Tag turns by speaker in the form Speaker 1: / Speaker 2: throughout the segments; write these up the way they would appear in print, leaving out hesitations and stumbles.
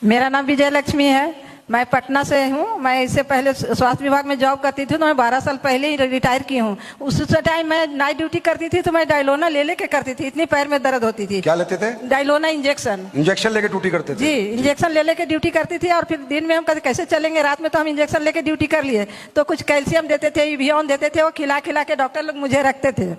Speaker 1: मेरा नाम विजय लक्ष्मी है। मैं पटना से हूँ। मैं इससे पहले स्वास्थ्य विभाग में जॉब करती थी, तो मैं 12 साल पहले ही रिटायर की हूँ। उस टाइम मैं नाइट ड्यूटी करती थी, तो मैं डायलोना ले लेके करती थी, इतनी पैर में दर्द होती थी।
Speaker 2: क्या लेते थे?
Speaker 1: डायलोना इंजेक्शन।
Speaker 2: इंजेक्शन लेके ड्यूटी करते थे?
Speaker 1: जी, इंजेक्शन ले लेके ड्यूटी करती थी। और फिर दिन में हम कैसे चलेंगे, रात में तो हम इंजेक्शन लेके ड्यूटी कर लिए। तो कुछ कैल्शियम देते थे, इवियन देते थे, वो खिला खिला के डॉक्टर लोग मुझे रखते थे।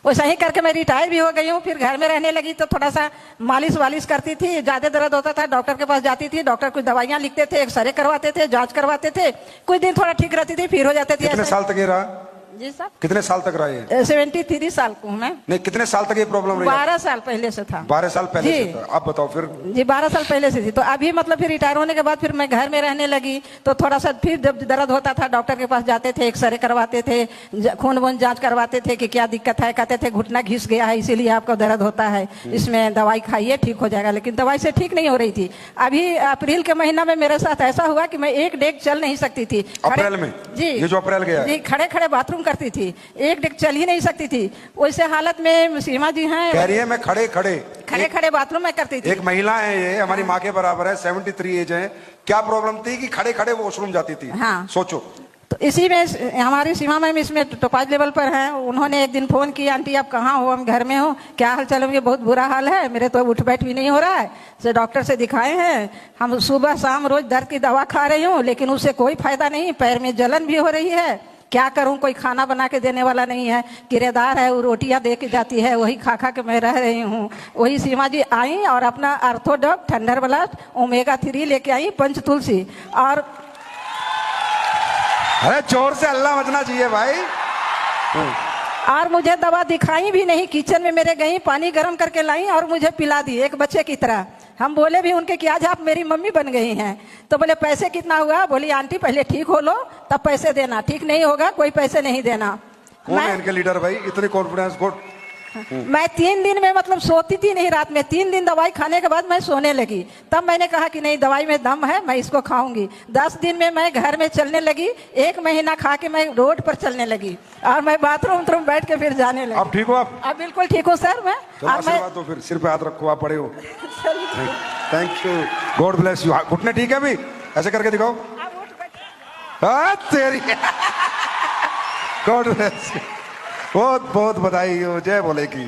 Speaker 1: वैसा ही करके मैं रिटायर भी हो गई हूँ। फिर घर में रहने लगी तो थोड़ा सा मालिश वालिश करती थी। ज्यादा दर्द होता था, डॉक्टर के पास जाती थी। डॉक्टर कुछ दवाइयाँ लिखते थे, एक्सरे करवाते थे, जांच करवाते थे। कुछ दिन थोड़ा ठीक रहती थी, फिर हो जाते थे।
Speaker 2: कितने साल तक ये रहा?
Speaker 1: जी सर।
Speaker 2: कितने साल तक रहा ये?
Speaker 1: 73 साल को हूँ मैं।
Speaker 2: नहीं, कितने साल तक ये प्रॉब्लम रही?
Speaker 1: 12 साल पहले से था।
Speaker 2: 12 साल पहले से था। अब बताओ फिर।
Speaker 1: जी, 12 साल पहले से थी। तो अभी मतलब फिर रिटायर होने के बाद फिर मैं घर में रहने लगी, तो थोड़ा सा फिर जब दर्द होता था डॉक्टर के पास जाते थे, एक्सरे करवाते थे, खून वून जांच करवाते थे कि क्या दिक्कत है। कहते थे घुटना घिस गया है, इसीलिए आपको दर्द होता है, इसमें दवाई खाइए ठीक हो जाएगा। लेकिन दवाई से ठीक नहीं हो रही थी। अभी अप्रैल के महीना में मेरे साथ ऐसा हुआ कि मैं एक डेग चल नहीं सकती थी।
Speaker 2: अप्रैल में?
Speaker 1: जी,
Speaker 2: ये जो अप्रैल गया
Speaker 1: जी, खड़े खड़े बाथरूम करती थी, एक डेग चल ही नहीं सकती थी। वैसे हालत में सीमा जी हैं,
Speaker 2: कह रही है मैं खड़े
Speaker 1: खड़े बाथरूम में करती थी।
Speaker 2: एक महिला है, ये हमारी माँ के बराबर है, 73 एज है। क्या प्रॉब्लम थी कि खड़े खड़े वॉशरूम जाती थी?
Speaker 1: हाँ।
Speaker 2: सोचो।
Speaker 1: तो इसी में हमारी सीमा मैम इसमें टॉप लेवल पर हैं। उन्होंने एक दिन फोन किया, आंटी आप कहाँ हो? हम घर में हो। क्या हाल चाल? ये बहुत बुरा हाल है, मेरे तो उठ बैठ भी नहीं हो रहा है, से डॉक्टर से दिखाए हैं। हम सुबह शाम रोज दर्द की दवा खा रही हूँ, लेकिन उससे कोई फायदा नहीं। पैर में जलन भी हो रही है। क्या करूं? कोई खाना बना के देने वाला नहीं है। किराएदार है, वो रोटियां दे के जाती है, वही खा खा के मैं रह रही हूँ। वही सीमा जी आई और अपना आर्थोडॉक, थंडर ब्लास्ट, ओमेगा 3 लेके आई, पंच तुलसी। और
Speaker 2: अरे जोर से अल्लाह मचना चाहिए भाई।
Speaker 1: और मुझे दवा दिखाई भी नहीं। किचन में मेरे गई, पानी गर्म करके लाई और मुझे पिला दी, एक बच्चे की तरह। हम बोले भी उनके कि आज आप मेरी मम्मी बन गई हैं। तो बोले पैसे कितना हुआ? बोली आंटी पहले ठीक हो लो तब पैसे देना, ठीक नहीं होगा कोई पैसे नहीं देना।
Speaker 2: कौन है इनके लीडर भाई? इतनी कॉन्फिडेंस?
Speaker 1: मैं 3 दिन में मतलब सोती थी नहीं रात में। 3 दिन दवाई खाने के बाद मैं सोने लगी। तब मैंने कहा कि नहीं, दवाई में दम है, मैं इसको खाऊंगी। 10 दिन में मैं घर में चलने लगी। 1 महीना खा के मैं रोड पर चलने लगी और मैं बाथरूम बैठ के फिर जाने लगी।
Speaker 2: अब ठीक हो आप?
Speaker 1: अब बिल्कुल ठीक हो सर। मैं
Speaker 2: तो फिर सिर पे हाथ रखो, आप पड़े हो। Thank you, God bless you. घुटने ठीक है? अभी ऐसे करके दिखाओ। तेरी गॉड ब्लेस यू। बहुत बहुत बधाई हो, जय बोले की।